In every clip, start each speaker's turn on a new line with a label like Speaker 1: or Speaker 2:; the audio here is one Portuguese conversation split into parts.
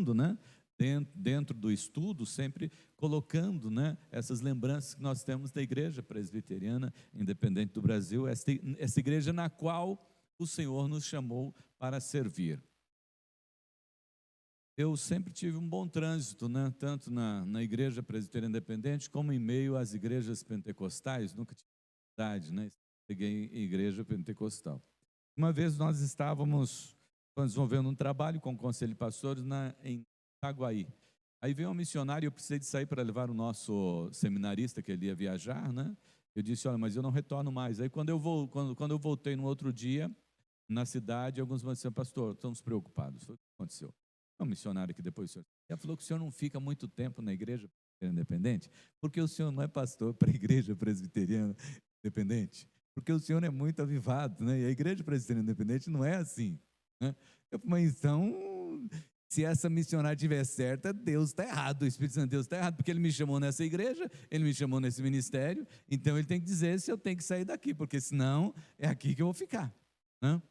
Speaker 1: colocando, né, dentro do estudo, sempre colocando, né, essas lembranças que nós temos da Igreja Presbiteriana Independente do Brasil, essa igreja na qual o Senhor nos chamou para servir. Eu sempre tive um bom trânsito, né, tanto na Igreja Presbiteriana Independente, como em meio às igrejas pentecostais. Nunca tive dificuldade, né, cheguei em igreja pentecostal. Uma vez nós estávamos desenvolvendo um trabalho com o Conselho de Pastores em Itaguaí. Aí veio um missionário e eu precisei de sair para levar o nosso seminarista, que ele ia viajar, né? Eu disse, olha, mas eu não retorno mais. Aí quando eu voltei no outro dia, na cidade, alguns me disseram, pastor, estamos preocupados. Foi o que aconteceu. É um missionário que depois o senhor... Ele falou que o senhor não fica muito tempo na igreja independente, porque o senhor não é pastor para a igreja presbiteriana independente, porque o senhor é muito avivado, né? E a igreja presbiteriana independente não é assim, né? Eu falei, mas então, se essa missionária estiver certa, Deus está errado, o Espírito Santo de Deus está errado, porque ele me chamou nessa igreja, ele me chamou nesse ministério, então ele tem que dizer se eu tenho que sair daqui, porque senão é aqui que eu vou ficar, né?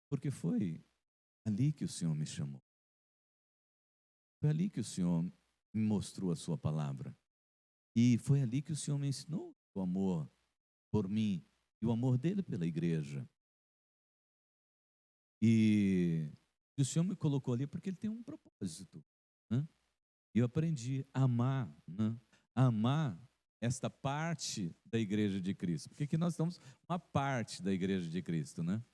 Speaker 1: Porque foi ali que o Senhor me chamou. Foi ali que o Senhor me mostrou a sua palavra. E foi ali que o Senhor me ensinou o amor por mim e o amor dele pela igreja. E o Senhor me colocou ali porque ele tem um propósito, né? E eu aprendi a amar, né? A amar esta parte da igreja de Cristo. Porque aqui nós estamos uma parte da igreja de Cristo, né?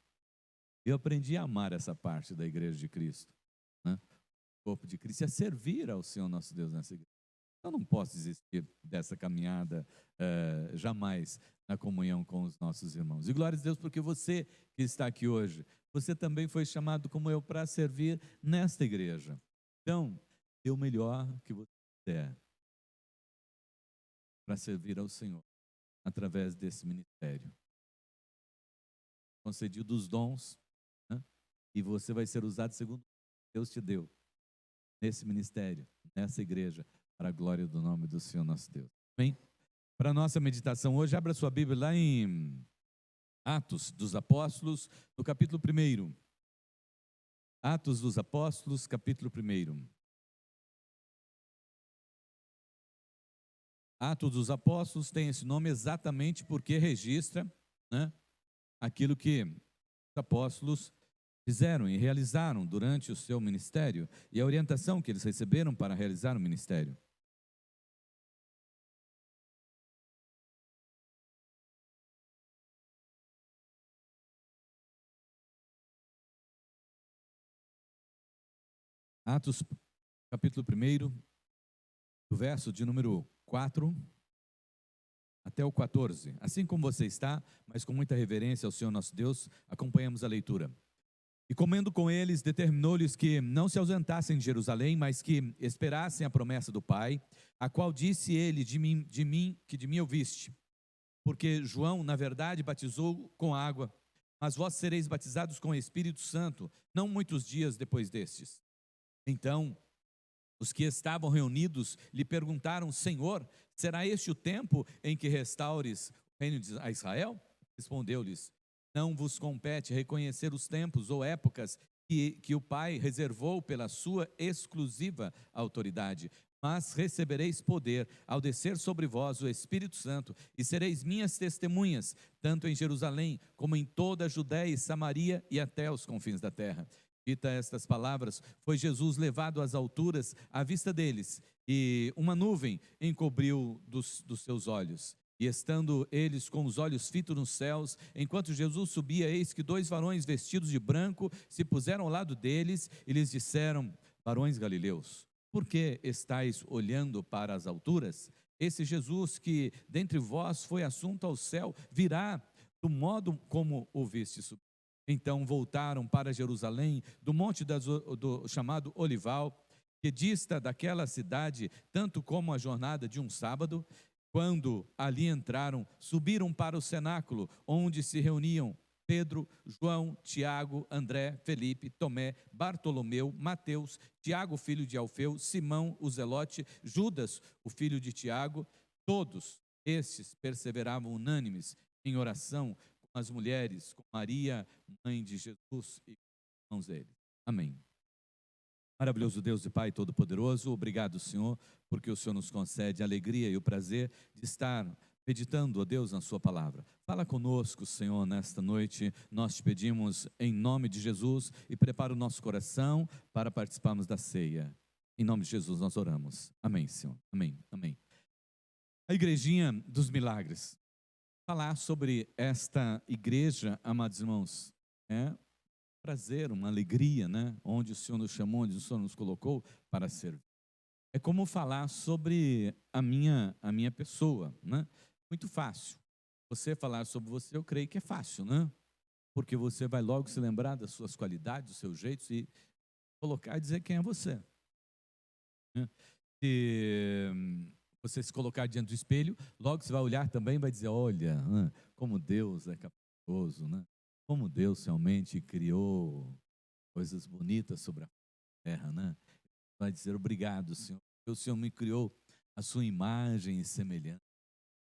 Speaker 1: Eu aprendi a amar essa parte da igreja de Cristo, né? O corpo de Cristo, e a servir ao Senhor nosso Deus nessa igreja. Eu não posso desistir dessa caminhada jamais na comunhão com os nossos irmãos. E glória a Deus, porque você que está aqui hoje, você também foi chamado como eu para servir nesta igreja. Então, dê o melhor que você puder para servir ao Senhor através desse ministério. Concedido os dons, né? E você vai ser usado segundo Deus te deu nesse ministério, nessa igreja, para a glória do nome do Senhor nosso Deus. Amém? Para a nossa meditação hoje, abra sua Bíblia lá em Atos dos Apóstolos, no capítulo 1. Atos dos Apóstolos, capítulo 1. Atos dos Apóstolos tem esse nome exatamente porque registra, né, aquilo que os apóstolos fizeram e realizaram durante o seu ministério e a orientação que eles receberam para realizar o ministério. Atos, capítulo 1, do verso de número 4 até o 14. Assim como você está, mas com muita reverência ao Senhor nosso Deus, acompanhamos a leitura. E comendo com eles, determinou-lhes que não se ausentassem de Jerusalém, mas que esperassem a promessa do Pai, a qual disse ele, que de mim ouviste. Porque João, na verdade, batizou com água, mas vós sereis batizados com o Espírito Santo, não muitos dias depois destes. Então, os que estavam reunidos lhe perguntaram, Senhor, será este o tempo em que restaures o reino a Israel? Respondeu-lhes, não vos compete reconhecer os tempos ou épocas que o Pai reservou pela sua exclusiva autoridade, mas recebereis poder ao descer sobre vós o Espírito Santo, e sereis minhas testemunhas, tanto em Jerusalém, como em toda a Judéia e Samaria e até os confins da terra. Dita estas palavras, foi Jesus levado às alturas à vista deles, e uma nuvem encobriu dos seus olhos. E estando eles com os olhos fitos nos céus, enquanto Jesus subia, eis que 2 varões vestidos de branco se puseram ao lado deles e lhes disseram, varões galileus, por que estáis olhando para as alturas? Esse Jesus que dentre vós foi assunto ao céu, virá do modo como o viste subir. Então voltaram para Jerusalém, do monte chamado Olival, que dista daquela cidade, tanto como a jornada de um sábado. Quando ali entraram, subiram para o cenáculo, onde se reuniam Pedro, João, Tiago, André, Felipe, Tomé, Bartolomeu, Mateus, Tiago, filho de Alfeu, Simão, o Zelote, Judas, o filho de Tiago. Todos estes perseveravam unânimes em oração com as mulheres, com Maria, mãe de Jesus, e com os irmãos dele. Amém. Maravilhoso Deus e Pai Todo-Poderoso, obrigado, Senhor, porque o Senhor nos concede a alegria e o prazer de estar meditando, ó Deus, na Sua palavra. Fala conosco, Senhor, nesta noite. Nós te pedimos em nome de Jesus e prepara o nosso coração para participarmos da ceia. Em nome de Jesus nós oramos. Amém, Senhor. Amém. Amém. A Igrejinha dos Milagres. Falar sobre esta igreja, amados irmãos, é prazer, uma alegria, né? Onde o Senhor nos chamou, onde o Senhor nos colocou para servir. É como falar sobre a minha pessoa, né? Muito fácil. Você falar sobre você, eu creio que é fácil, né? Porque você vai logo se lembrar das suas qualidades, dos seus jeitos e colocar e dizer quem é você, né? Se você se colocar diante do espelho, logo você vai olhar também e vai dizer, olha, como Deus é capacioso, né? Como Deus realmente criou coisas bonitas sobre a terra, né? Vai dizer obrigado, Senhor, porque o Senhor me criou a sua imagem e semelhança.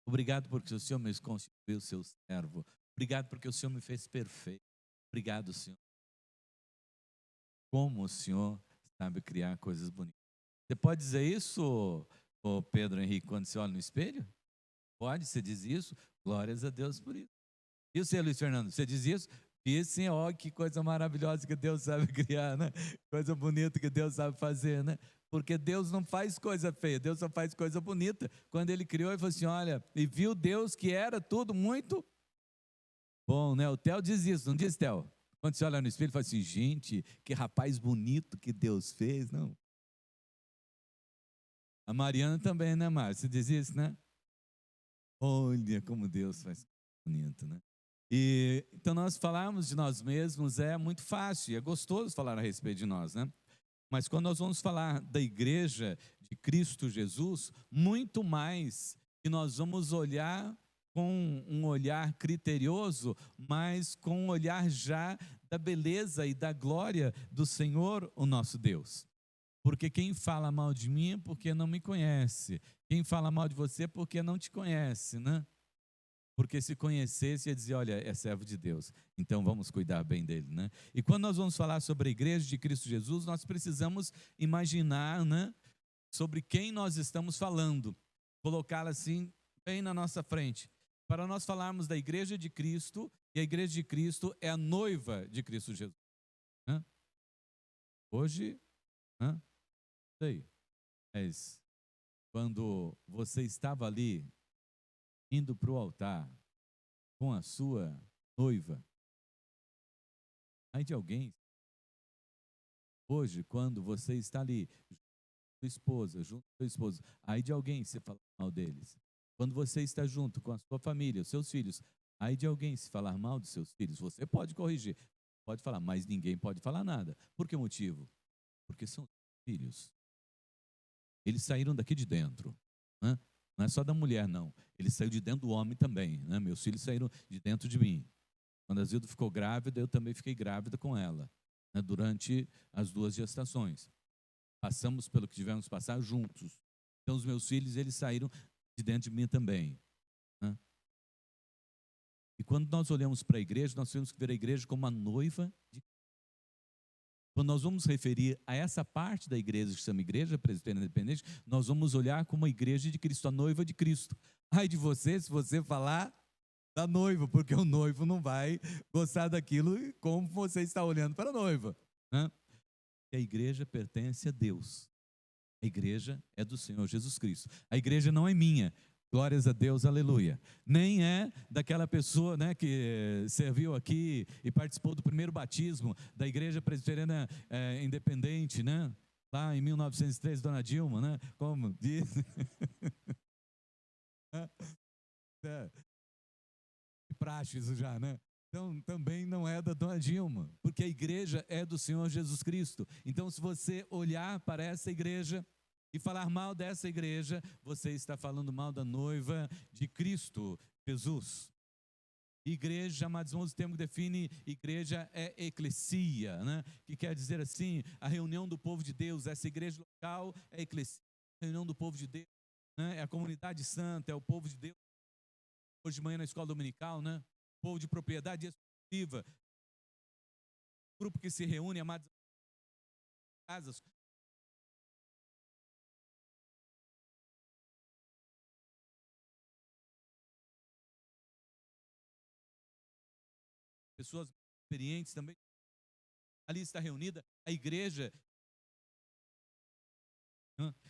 Speaker 1: Obrigado porque o Senhor me constituiu seu servo. Obrigado porque o Senhor me fez perfeito. Obrigado, Senhor. Como o Senhor sabe criar coisas bonitas. Você pode dizer isso, ô Pedro Henrique, quando você olha no espelho? Pode, você diz isso? Glórias a Deus por isso. E você, Luiz Fernando, você diz isso? E sim, ó, que coisa maravilhosa que Deus sabe criar, né? Coisa bonita que Deus sabe fazer, né? Porque Deus não faz coisa feia, Deus só faz coisa bonita. Quando Ele criou, Ele falou assim, olha, e viu Deus que era tudo muito bom, né? O Theo diz isso, não diz, Theo? Quando você olha no espelho, fala assim, gente, que rapaz bonito que Deus fez, não? A Mariana também, né, Márcia? Você diz isso, né? Olha como Deus faz bonito, né? E então nós falarmos de nós mesmos é muito fácil, é gostoso falar a respeito de nós, né? Mas quando nós vamos falar da igreja de Cristo Jesus, muito mais que nós vamos olhar com um olhar criterioso, mas com um olhar já da beleza e da glória do Senhor, o nosso Deus. Porque quem fala mal de mim é porque não me conhece. Quem fala mal de você é porque não te conhece, né? Porque se conhecesse, ia dizer, olha, é servo de Deus, então vamos cuidar bem dele, né? E quando nós vamos falar sobre a igreja de Cristo Jesus, nós precisamos imaginar, né, sobre quem nós estamos falando, colocá-la assim, bem na nossa frente, para nós falarmos da igreja de Cristo, e a igreja de Cristo é a noiva de Cristo Jesus, né? Hoje, né, sei, mas quando você estava ali, indo para o altar, com a sua noiva, aí de alguém, hoje, quando você está ali, junto com sua esposa, aí de alguém se falar mal deles. Quando você está junto com a sua família, os seus filhos, aí de alguém se falar mal dos seus filhos, você pode corrigir, pode falar, mas ninguém pode falar nada. Por que motivo? Porque são filhos. Eles saíram daqui de dentro, né? Não é só da mulher, não. Ele saiu de dentro do homem também, né? Meus filhos saíram de dentro de mim. Quando a Zilda ficou grávida, eu também fiquei grávida com ela, né? Durante as 2 gestações. Passamos pelo que tivemos que passar juntos. Então, os meus filhos, eles saíram de dentro de mim também, né? E quando nós olhamos para a igreja, nós temos que ver a igreja como a noiva de Cristo. Quando nós vamos referir a essa parte da igreja que se chama Igreja Presbiteriana Independente, nós vamos olhar como a igreja de Cristo, a noiva de Cristo. Ai de você, se você falar da noiva, porque o noivo não vai gostar daquilo como você está olhando para a noiva, né? E a igreja pertence a Deus. A igreja é do Senhor Jesus Cristo. A igreja não é minha. Glórias a Deus, aleluia. Nem é daquela pessoa, né, que serviu aqui e participou do primeiro batismo da Igreja Presbiteriana Independente, né? Lá em 1903, Dona Dilma, né? Como diz. É, praxe isso já, né? Então, também não é da Dona Dilma, porque a igreja é do Senhor Jesus Cristo. Então, se você olhar para essa igreja e falar mal dessa igreja, você está falando mal da noiva de Cristo Jesus. Igreja, amados irmãos, o termo que define igreja é eclesia, né? Que quer dizer assim, a reunião do povo de Deus. Essa igreja local é a eclesia, a reunião do povo de Deus, né? É a comunidade santa, é o povo de Deus. Hoje de manhã na escola dominical, né? Povo de propriedade exclusiva, grupo que se reúne, amados, casas. Pessoas experientes também. Ali está reunida a igreja.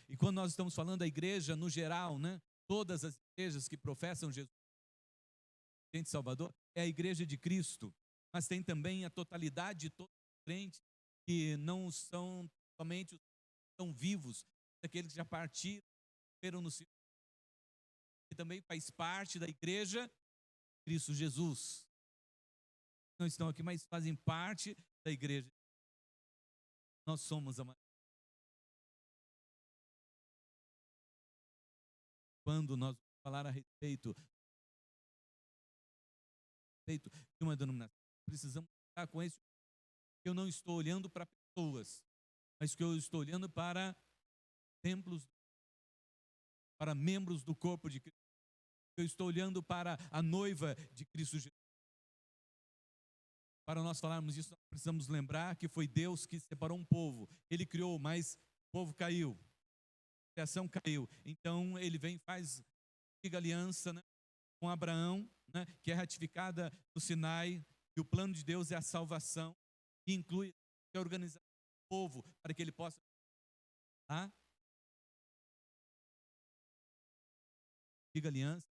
Speaker 1: E quando nós estamos falando da igreja no geral, né? Todas as igrejas que professam Jesus, gente Salvador, é a igreja de Cristo. Mas tem também a totalidade de todos os crentes que não são somente os que estão vivos, aqueles que já partiram no céu, que também faz parte da igreja de Cristo Jesus. Não estão aqui, mas fazem parte da igreja. Nós somos a. Quando nós vamos falar a respeito de uma denominação, precisamos estar com esse. Eu não estou olhando para pessoas, mas que eu estou olhando para templos, para membros do corpo de Cristo. Eu estou olhando para a noiva de Cristo Jesus. Para nós falarmos isso, nós precisamos lembrar que foi Deus que separou um povo. Ele criou, mas o povo caiu. A criação caiu. Então ele vem e faz aliança, né, com Abraão, né, que é ratificada no Sinai. E o plano de Deus é a salvação, que inclui a organização do povo, para que ele possa aliança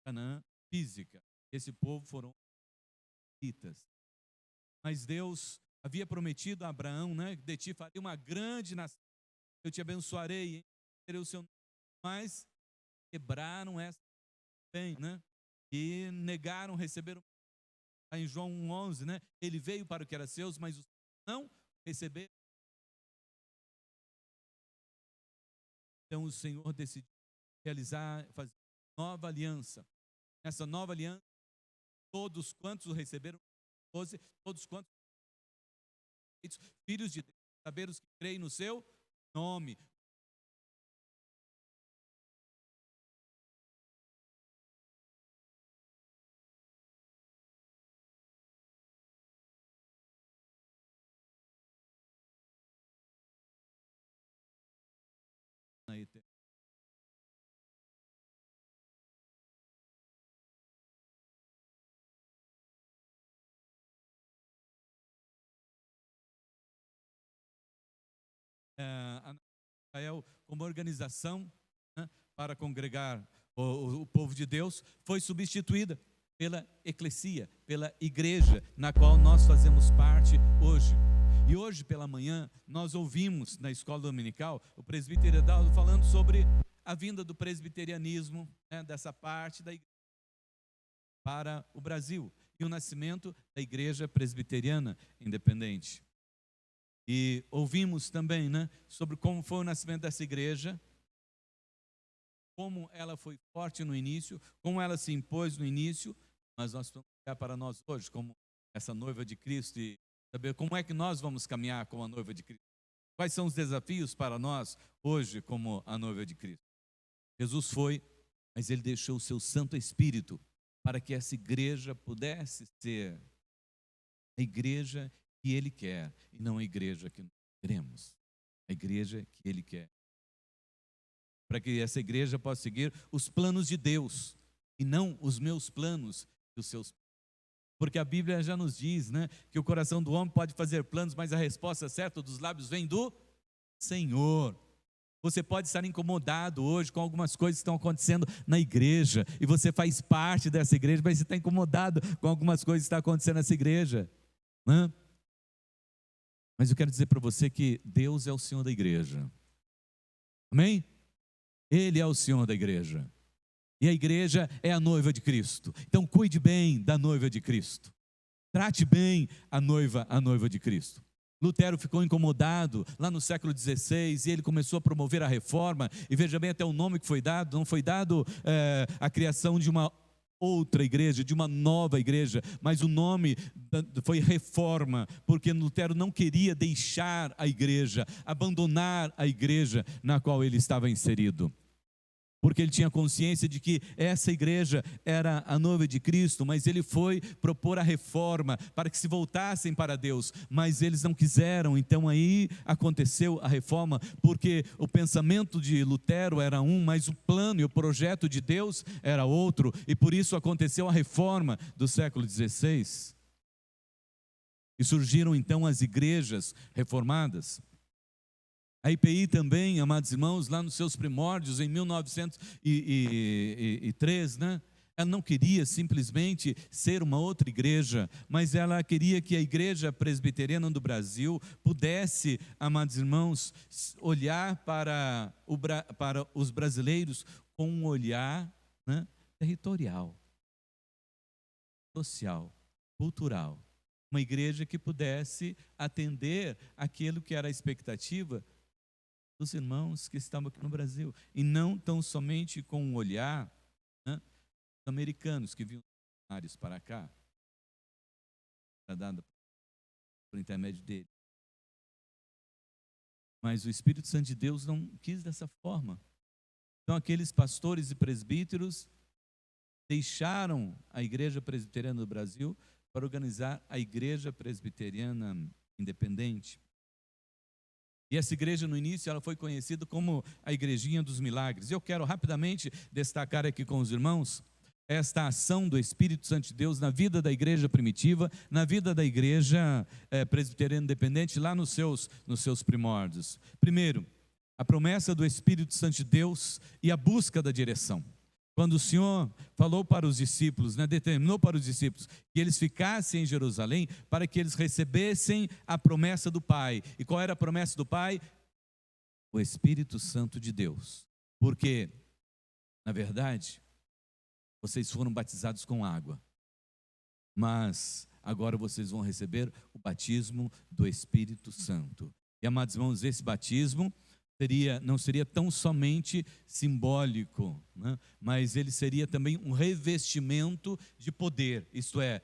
Speaker 1: Canaã física. Esse povo foram israelitas. Mas Deus havia prometido a Abraão, né, que de ti faria uma grande nação, eu te abençoarei, terei o seu nome. Mas quebraram essa bem, né, e negaram receber. Em João 1:11, né, ele veio para o que era seus, mas os não receberam. Então o Senhor decidiu realizar, fazer nova aliança. Nessa nova aliança, todos quantos o receberam, todos quantos filhos de Deus, saber os que creem no seu nome. Na eternidade. Israel, como organização, né, para congregar o povo de Deus, foi substituída pela eclesia, pela igreja, na qual nós fazemos parte hoje. E hoje pela manhã nós ouvimos na escola dominical o presbítero Edaldo falando sobre a vinda do presbiterianismo, né, dessa parte da igreja para o Brasil, e o nascimento da igreja presbiteriana independente. E ouvimos também, né, sobre como foi o nascimento dessa igreja, como ela foi forte no início, como ela se impôs no início, mas nós vamos olhar para nós hoje como essa noiva de Cristo e saber como é que nós vamos caminhar como a noiva de Cristo. Quais são os desafios para nós hoje como a noiva de Cristo? Jesus foi, mas ele deixou o seu Santo Espírito para que essa igreja pudesse ser a igreja que ele quer, e não a igreja que nós queremos, a igreja que ele quer. Para que essa igreja possa seguir os planos de Deus, e não os meus planos e os seus. Porque a Bíblia já nos diz, né, que o coração do homem pode fazer planos, mas a resposta certa dos lábios vem do Senhor. Você pode estar incomodado hoje com algumas coisas que estão acontecendo na igreja, e você faz parte dessa igreja, mas você está incomodado com algumas coisas que estão acontecendo nessa igreja, né? Mas eu quero dizer para você que Deus é o Senhor da igreja. Amém? Ele é o Senhor da igreja. E a igreja é a noiva de Cristo. Então cuide bem da noiva de Cristo. Trate bem a noiva de Cristo. Lutero ficou incomodado lá no século XVI e ele começou a promover a reforma. E veja bem até o nome que foi dado. Não foi dado a criação de uma outra igreja, de uma nova igreja, mas o nome foi reforma, porque Lutero não queria deixar a igreja, abandonar a igreja na qual ele estava inserido. porque ele tinha consciência de que essa igreja era a noiva de Cristo, mas ele foi propor a reforma para que se voltassem para Deus, mas eles não quiseram. Então aí aconteceu a reforma, porque o pensamento de Lutero era um, mas o plano e o projeto de Deus era outro, e por isso aconteceu a reforma do século XVI. E surgiram então as igrejas reformadas. A IPI também, amados irmãos, lá nos seus primórdios, em 1903, né? Ela não queria simplesmente ser uma outra igreja, mas ela queria que a igreja presbiteriana do Brasil pudesse, amados irmãos, olhar para os brasileiros com um olhar, né, territorial, social, cultural. Uma igreja que pudesse atender aquilo que era a expectativa dos irmãos que estavam aqui no Brasil, e não tão somente com um olhar, né, dos americanos que vinham para cá, dada por intermédio dele. Mas o Espírito Santo de Deus não quis dessa forma. Então aqueles pastores e presbíteros deixaram a igreja presbiteriana do Brasil para organizar a igreja presbiteriana independente. E essa igreja, no início, ela foi conhecida como a Igrejinha dos Milagres. Eu quero rapidamente destacar aqui com os irmãos esta ação do Espírito Santo de Deus na vida da igreja primitiva, na vida da igreja presbiteriana independente, lá nos seus primórdios. Primeiro, a promessa do Espírito Santo de Deus e a busca da direção. Quando o Senhor falou para os discípulos, né, determinou para os discípulos que eles ficassem em Jerusalém para que eles recebessem a promessa do Pai. E qual era a promessa do Pai? O Espírito Santo de Deus. Porque, na verdade, vocês foram batizados com água, mas agora vocês vão receber o batismo do Espírito Santo. E, amados irmãos, esse batismo não seria tão somente simbólico, né? Mas ele seria também um revestimento de poder, isto é,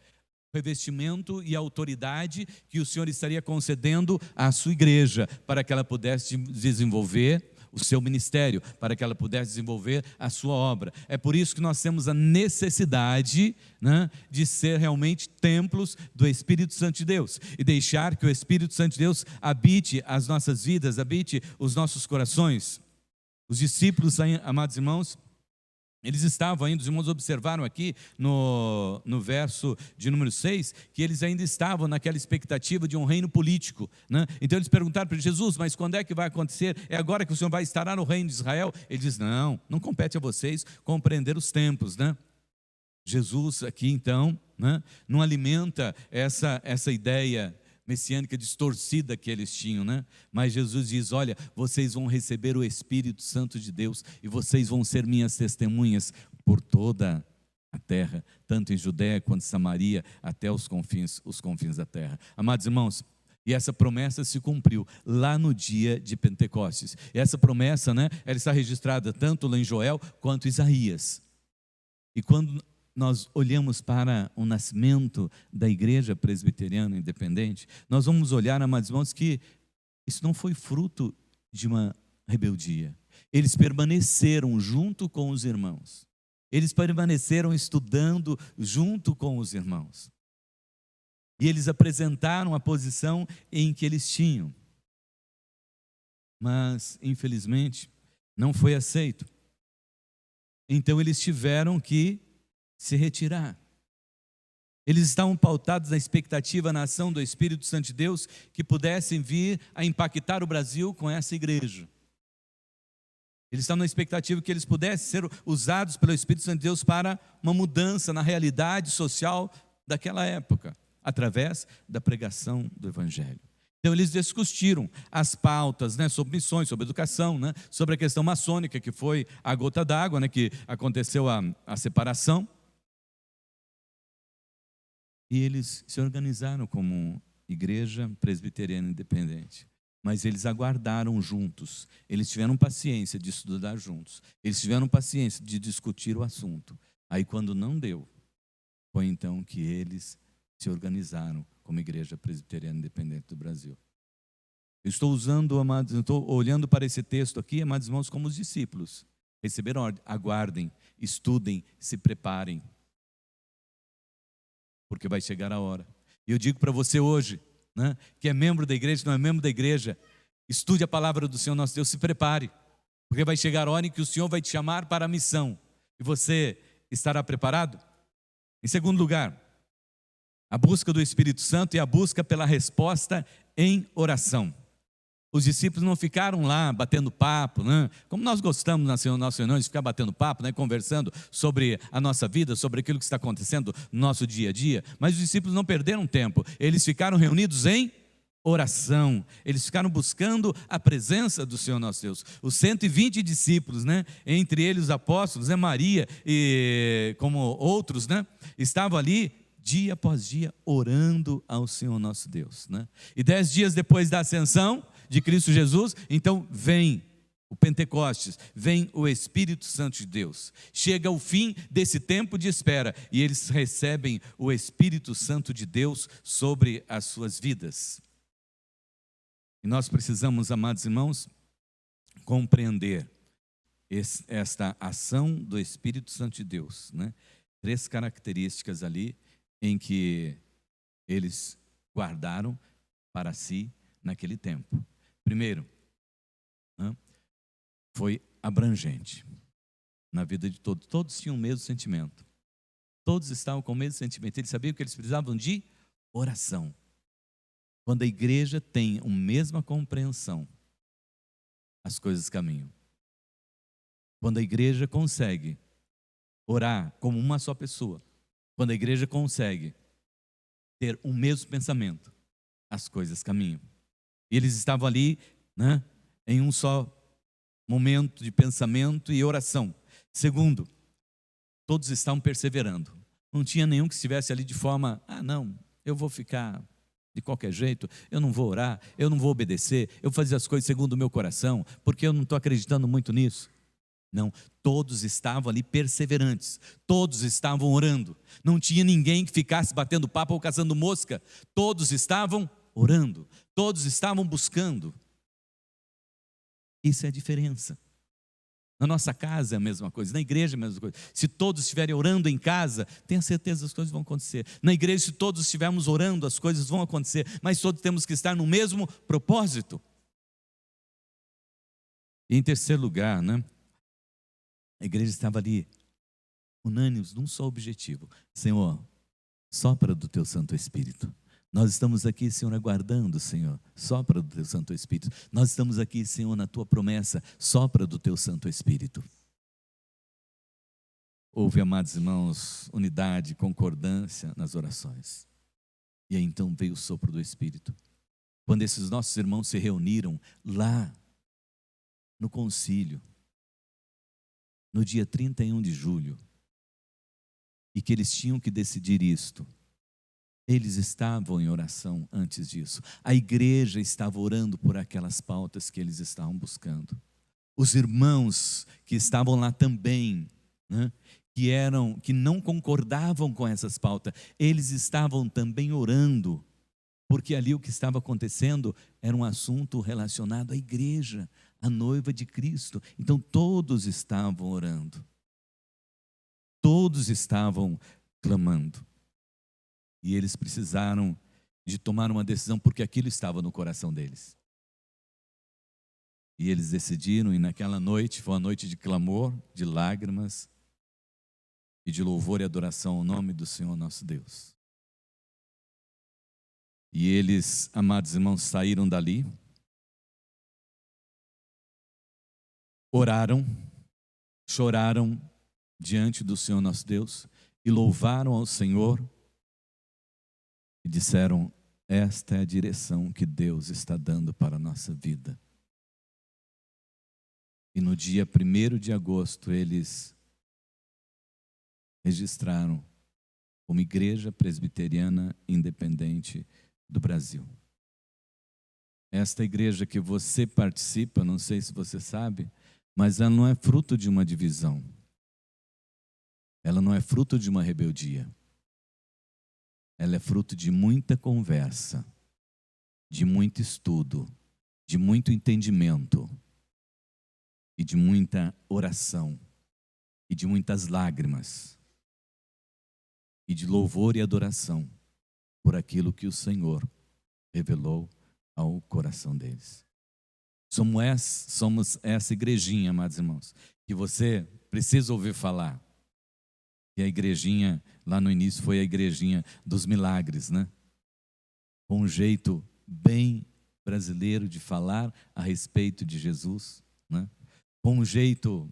Speaker 1: revestimento e autoridade que o Senhor estaria concedendo à sua igreja, para que ela pudesse desenvolver o seu ministério, para que ela pudesse desenvolver a sua obra. É por isso que nós temos a necessidade, né, de ser realmente templos do Espírito Santo de Deus, e deixar que o Espírito Santo de Deus habite as nossas vidas, habite os nossos corações. Os discípulos, amados irmãos, eles estavam ainda, os irmãos observaram aqui no verso de número 6, que eles ainda estavam naquela expectativa de um reino político, né? Então eles perguntaram para Jesus, mas quando é que vai acontecer? É agora que o Senhor vai estará no reino de Israel? Ele diz, não compete a vocês compreender os tempos, né? Jesus aqui então, né, não alimenta essa ideia messiânica distorcida que eles tinham, né? Mas Jesus diz, olha, vocês vão receber o Espírito Santo de Deus e vocês vão ser minhas testemunhas por toda a terra, tanto em Judéia quanto em Samaria, até os confins da terra. Amados irmãos, e essa promessa se cumpriu lá no dia de Pentecostes. E essa promessa, né, ela está registrada tanto lá em Joel quanto em Isaías. E quando nós olhamos para o nascimento da igreja presbiteriana independente, nós vamos olhar, amados irmãos, que isso não foi fruto de uma rebeldia. Eles permaneceram junto com os irmãos. Eles permaneceram estudando junto com os irmãos. E eles apresentaram a posição em que eles tinham. Mas, infelizmente, não foi aceito. Então eles tiveram que se retirar. Eles estavam pautados na expectativa, na ação do Espírito Santo de Deus, que pudessem vir a impactar o Brasil com essa igreja. Eles estavam na expectativa que eles pudessem ser usados pelo Espírito Santo de Deus para uma mudança na realidade social daquela época, através da pregação do Evangelho. Então eles discutiram as pautas, né, sobre missões, sobre educação, né, sobre a questão maçônica, que foi a gota d'água, né, que aconteceu a separação. E eles se organizaram como igreja presbiteriana independente. Mas eles aguardaram juntos, eles tiveram paciência de estudar juntos, eles tiveram paciência de discutir o assunto. Aí quando não deu, foi então que eles se organizaram como igreja presbiteriana independente do Brasil. Eu estou olhando para esse texto aqui, amados irmãos, como os discípulos. Receberam ordem, aguardem, estudem, se preparem, porque vai chegar a hora. E eu digo para você hoje, né, que é membro da igreja, não é membro da igreja, estude a palavra do Senhor nosso Deus, se prepare, porque vai chegar a hora em que o Senhor vai te chamar para a missão, e você estará preparado? Em segundo lugar, a busca do Espírito Santo e a busca pela resposta em oração. Os discípulos não ficaram lá batendo papo, né? Como nós gostamos nas nossas reuniões de ficar batendo papo, né? Conversando sobre a nossa vida, sobre aquilo que está acontecendo no nosso dia a dia. Mas os discípulos não perderam tempo, eles ficaram reunidos em oração, eles ficaram buscando a presença do Senhor nosso Deus. Os 120 discípulos, né? Entre eles os apóstolos, né? Maria e como outros, né? Estavam ali dia após dia orando ao Senhor nosso Deus, né? E 10 dias depois da ascensão de Cristo Jesus, então vem o Pentecostes, vem o Espírito Santo de Deus. Chega o fim desse tempo de espera e eles recebem o Espírito Santo de Deus sobre as suas vidas. E nós precisamos, amados irmãos, compreender esta ação do Espírito Santo de Deus, né? 3 características ali em que eles guardaram para si naquele tempo. Primeiro, né, foi abrangente na vida de todos. Todos tinham o mesmo sentimento. Todos estavam com o mesmo sentimento. Eles sabiam que eles precisavam de oração. Quando a igreja tem a mesma compreensão, as coisas caminham. Quando a igreja consegue orar como uma só pessoa, quando a igreja consegue ter o mesmo pensamento, as coisas caminham. E eles estavam ali, né, em um só momento de pensamento e oração. Segundo, todos estavam perseverando. Não tinha nenhum que estivesse ali de forma, não, eu vou ficar de qualquer jeito, eu não vou orar, eu não vou obedecer, eu vou fazer as coisas segundo o meu coração, porque eu não estou acreditando muito nisso. Não, todos estavam ali perseverantes, todos estavam orando. Não tinha ninguém que ficasse batendo papo ou caçando mosca. Todos estavam orando, todos estavam buscando. Isso é a diferença. Na nossa casa é a mesma coisa, na igreja é a mesma coisa. Se todos estiverem orando em casa, tenha certeza que as coisas vão acontecer. Na igreja, se todos estivermos orando, as coisas vão acontecer, mas todos temos que estar no mesmo propósito. E em terceiro lugar, né, a igreja estava ali, unânimes num só objetivo: Senhor, sopra do teu Santo Espírito. Nós estamos aqui, Senhor, aguardando, Senhor, sopra do teu Santo Espírito. Nós estamos aqui, Senhor, na tua promessa, sopra do teu Santo Espírito. Houve, amados irmãos, unidade, concordância nas orações. E aí então veio o sopro do Espírito. Quando esses nossos irmãos se reuniram lá no concílio, no dia 31 de julho, e que eles tinham que decidir isto, eles estavam em oração antes disso. A igreja estava orando por aquelas pautas que eles estavam buscando. Os irmãos que estavam lá também, né, que não concordavam com essas pautas, eles estavam também orando, porque ali o que estava acontecendo era um assunto relacionado à igreja, à noiva de Cristo. Então todos estavam orando, todos estavam clamando. E eles precisaram de tomar uma decisão, porque aquilo estava no coração deles. E eles decidiram, e naquela noite, foi uma noite de clamor, de lágrimas, e de louvor e adoração ao nome do Senhor nosso Deus. E eles, amados irmãos, saíram dali, oraram, choraram diante do Senhor nosso Deus, e louvaram ao Senhor, e disseram: esta é a direção que Deus está dando para a nossa vida. E no dia 1º de agosto, eles registraram como Igreja Presbiteriana Independente do Brasil. Esta igreja que você participa, não sei se você sabe, mas ela não é fruto de uma divisão. Ela não é fruto de uma rebeldia. Ela é fruto de muita conversa, de muito estudo, de muito entendimento. e de muita oração, e de muitas lágrimas, e de louvor e adoração por aquilo que o Senhor revelou ao coração deles. Somos essa igrejinha, amados irmãos, que você precisa ouvir falar. E a igrejinha, lá no início, foi a igrejinha dos milagres, né? Com um jeito bem brasileiro de falar a respeito de Jesus, né? Com um jeito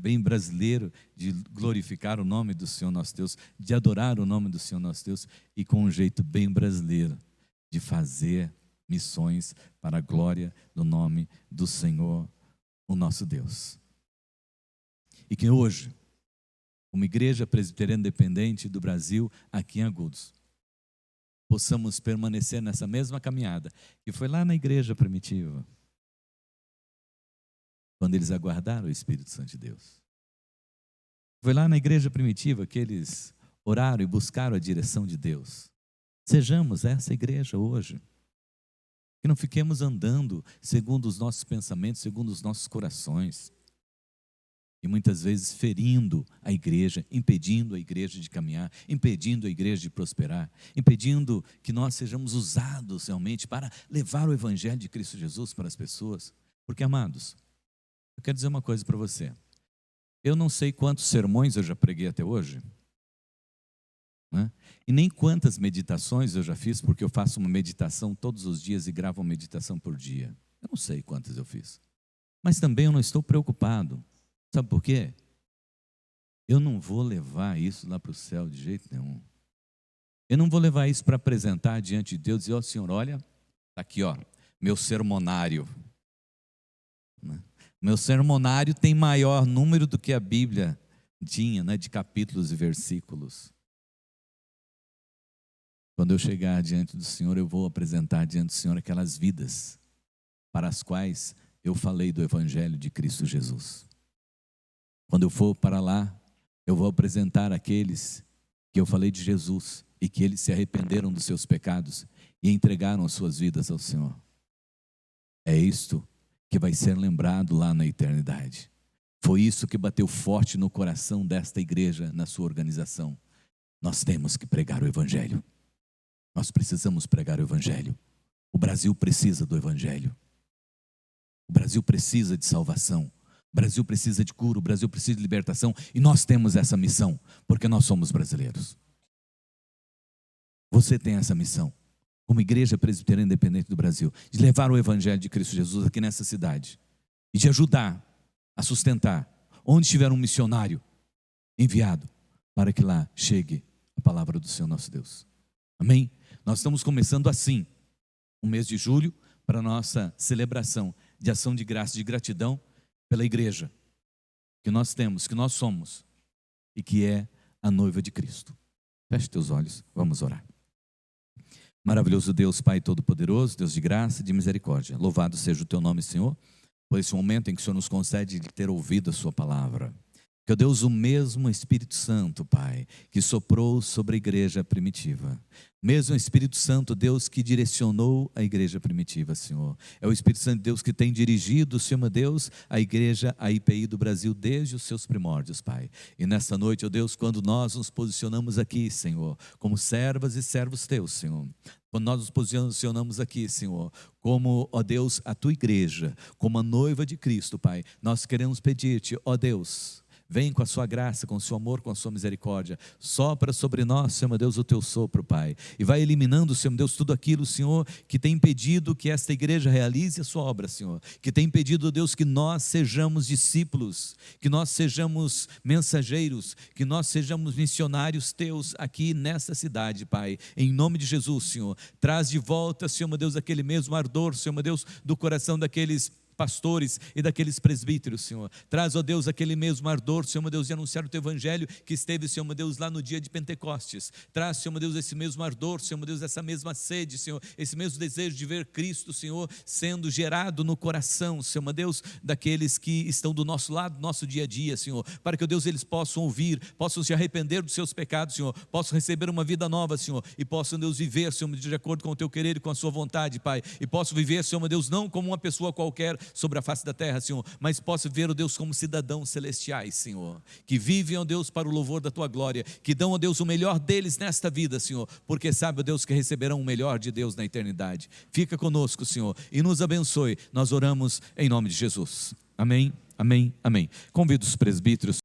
Speaker 1: bem brasileiro de glorificar o nome do Senhor nosso Deus, de adorar o nome do Senhor nosso Deus, e com um jeito bem brasileiro de fazer missões para a glória do nome do Senhor, o nosso Deus. E que hoje, como Igreja Presbiteriana Independente do Brasil, aqui em Agudos, possamos permanecer nessa mesma caminhada, que foi lá na igreja primitiva, quando eles aguardaram o Espírito Santo de Deus. Foi lá na igreja primitiva que eles oraram e buscaram a direção de Deus. Sejamos essa igreja hoje. Que não fiquemos andando segundo os nossos pensamentos, segundo os nossos corações. E muitas vezes ferindo a igreja, impedindo a igreja de caminhar, impedindo a igreja de prosperar, impedindo que nós sejamos usados realmente para levar o Evangelho de Cristo Jesus para as pessoas. Porque, amados, eu quero dizer uma coisa para você. Eu não sei quantos sermões eu já preguei até hoje, né? E nem quantas meditações eu já fiz, porque eu faço uma meditação todos os dias e gravo uma meditação por dia. Eu não sei quantas eu fiz. Mas também eu não estou preocupado. Sabe por quê? Eu não vou levar isso lá para o céu de jeito nenhum. Eu não vou levar isso para apresentar diante de Deus e dizer, ó Senhor, olha, está aqui, ó, meu sermonário. Meu sermonário tem maior número do que a Bíblia tinha, né, de capítulos e versículos. Quando eu chegar diante do Senhor, eu vou apresentar diante do Senhor aquelas vidas para as quais eu falei do Evangelho de Cristo Jesus. Quando eu for para lá, eu vou apresentar aqueles que eu falei de Jesus e que eles se arrependeram dos seus pecados e entregaram as suas vidas ao Senhor. É isto que vai ser lembrado lá na eternidade. Foi isso que bateu forte no coração desta igreja, na sua organização. Nós temos que pregar o Evangelho. Nós precisamos pregar o Evangelho. O Brasil precisa do Evangelho. O Brasil precisa de salvação. O Brasil precisa de cura. O Brasil precisa de libertação. E nós temos essa missão, porque nós somos brasileiros. Você tem essa missão, como Igreja Presbiteriana Independente do Brasil, de levar o Evangelho de Cristo Jesus aqui nessa cidade e de ajudar a sustentar onde estiver um missionário enviado, para que lá chegue a palavra do Senhor nosso Deus. Amém? Nós estamos começando assim, o mês de julho, para a nossa celebração de ação de graça, de gratidão pela igreja que nós temos, que nós somos e que é a noiva de Cristo. Feche teus olhos, vamos orar. Maravilhoso Deus, Pai Todo-Poderoso, Deus de graça e de misericórdia. Louvado seja o Teu nome, Senhor, por esse momento em que o Senhor nos concede de ter ouvido a Sua palavra. Que, ó Deus, o mesmo Espírito Santo, Pai, que soprou sobre a igreja primitiva, mesmo Espírito Santo, Deus, que direcionou a igreja primitiva, Senhor, é o Espírito Santo, Deus, que tem dirigido, Senhor, meu Deus, a igreja, a IPI do Brasil, desde os seus primórdios, Pai. E nesta noite, ó Deus, quando nós nos posicionamos aqui, Senhor, como servas e servos Teus, Senhor, quando nós nos posicionamos aqui, Senhor, como, ó Deus, a Tua igreja, como a noiva de Cristo, Pai, nós queremos pedir-Te, ó Deus, vem com a Sua graça, com o Seu amor, com a Sua misericórdia. Sopra sobre nós, Senhor, meu Deus, o Teu sopro, Pai. E vai eliminando, Senhor, meu Deus, tudo aquilo, Senhor, que tem impedido que esta igreja realize a Sua obra, Senhor. Que tem impedido, Deus, que nós sejamos discípulos, que nós sejamos mensageiros, que nós sejamos missionários Teus aqui nesta cidade, Pai. Em nome de Jesus, Senhor. Traz de volta, Senhor, meu Deus, aquele mesmo ardor, Senhor, meu Deus, do coração daqueles pastores e daqueles presbíteros, Senhor. Traz, ó Deus, aquele mesmo ardor, Senhor, meu Deus, de anunciar o Teu Evangelho que esteve, Senhor, meu Deus, lá no dia de Pentecostes. Traz, Senhor, meu Deus, esse mesmo ardor, Senhor, meu Deus, essa mesma sede, Senhor, esse mesmo desejo de ver Cristo, Senhor, sendo gerado no coração, Senhor, meu Deus, daqueles que estão do nosso lado, do nosso dia a dia, Senhor, para que, ó Deus, eles possam ouvir, possam se arrepender dos seus pecados, Senhor, possam receber uma vida nova, Senhor, e possam, Deus, viver, Senhor, de acordo com o Teu querer e com a Sua vontade, Pai, e possam viver, Senhor, meu Deus, não como uma pessoa qualquer, sobre a face da terra, Senhor, mas posso ver, ó Deus, como cidadãos celestiais, Senhor, que vivem, ó Deus, para o louvor da tua glória, que dão, ó Deus, o melhor deles nesta vida, Senhor, porque sabe, ó Deus, que receberão o melhor de Deus na eternidade. Fica conosco, Senhor, e nos abençoe. Nós oramos em nome de Jesus. Amém, amém, amém. Convido os presbíteros.